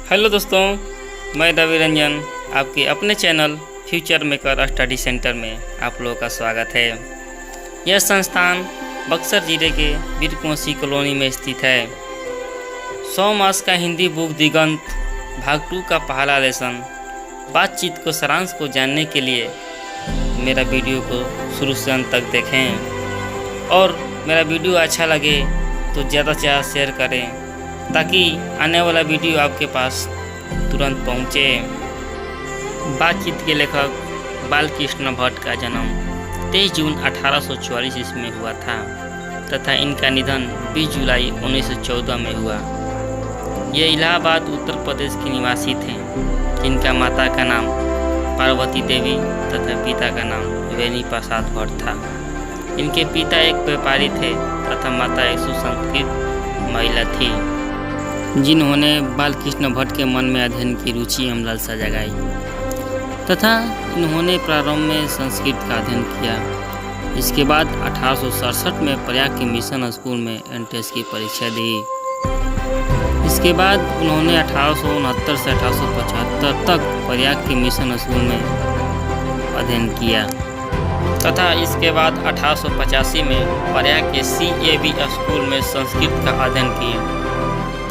Hello दोस्तों, मैं रवि रंजन आपके अपने channel future maker study centre में आप लोगों का स्वागत है। यह संस्थान बक्सर जिले के वीरकुंवसी कॉलोनी में स्थित है। 100 मास का हिंदी बुक दिगंत भाग 2 का पहला लेसन बातचीत को सारांश को जानने के लिए मेरा वीडियो को शुरू से अंत तक देखें और मेरा वीडियो अच्छा लगे तो ज़्यादा से ज़्यादा शेयर करें ताकि आने वाला वीडियो आपके पास तुरंत पहुँचे। बातचीत के लेखक बालकृष्ण भट्ट का जन्म 23 जून 1844 ईस्वी में हुआ था तथा इनका निधन 20 जुलाई 1914 में हुआ। ये इलाहाबाद उत्तर प्रदेश के निवासी थे, जिनका माता का नाम पार्वती देवी तथा पिता का नाम वेणी प्रसाद भट्ट था। इनके पिता एक व्यापारी थे तथा माता एक सुसंस्कृत महिला थी, जिन्होंने बालकृष्ण भट्ट के मन में अध्ययन की रुचि एवं लालसा जगाई तथा इन्होंने प्रारंभ में संस्कृत का अध्ययन किया। इसके बाद 1867 में प्रयाग के मिशन स्कूल में एंट्रेंस की परीक्षा दी। इसके बाद उन्होंने 1869 से 1875 तक प्रयाग के मिशन स्कूल में अध्ययन किया तथा इसके बाद 1885 में प्रयाग के CAV स्कूल में संस्कृत का अध्ययन किया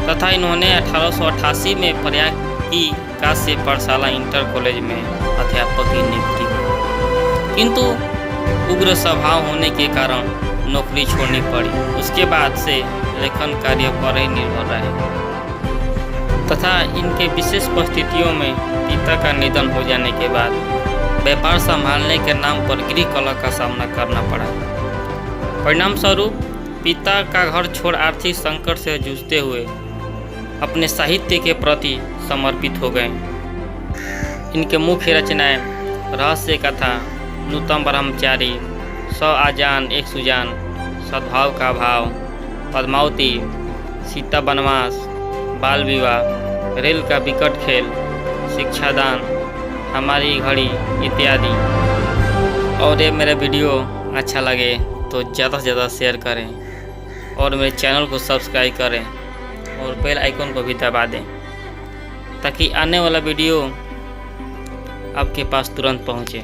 तथा इन्होंने 1888 में प्रयाग की काश्य पाठशाला इंटर कॉलेज में अध्यापक की नियुक्ति हुई, किंतु उग्र स्वभाव होने के कारण नौकरी छोड़नी पड़ी। उसके बाद से लेखन कार्य पर ही निर्भर रहे तथा इनके विशेष परिस्थितियों में पिता का निधन हो जाने के बाद व्यापार संभालने के नाम पर गृह कलह का सामना करना पड़ा। परिणाम स्वरूप पिता का घर छोड़ आर्थिक संकट से जूझते हुए अपने साहित्य के प्रति समर्पित हो गए। इनके मुख्य रचनाएं रहस्य कथा, नूतन ब्रह्मचारी, 100 आजान एक सुजान, सद्भाव का भाव, पद्मावती, सीता वनवास, बाल विवाह, रेल का विकट खेल, शिक्षादान, हमारी घड़ी इत्यादि। और ये मेरा वीडियो अच्छा लगे तो ज़्यादा से ज़्यादा शेयर करें और मेरे चैनल को सब्सक्राइब करें और बेल आइकन को भी दबा दें ताकि आने वाला वीडियो आपके पास तुरंत पहुंचे।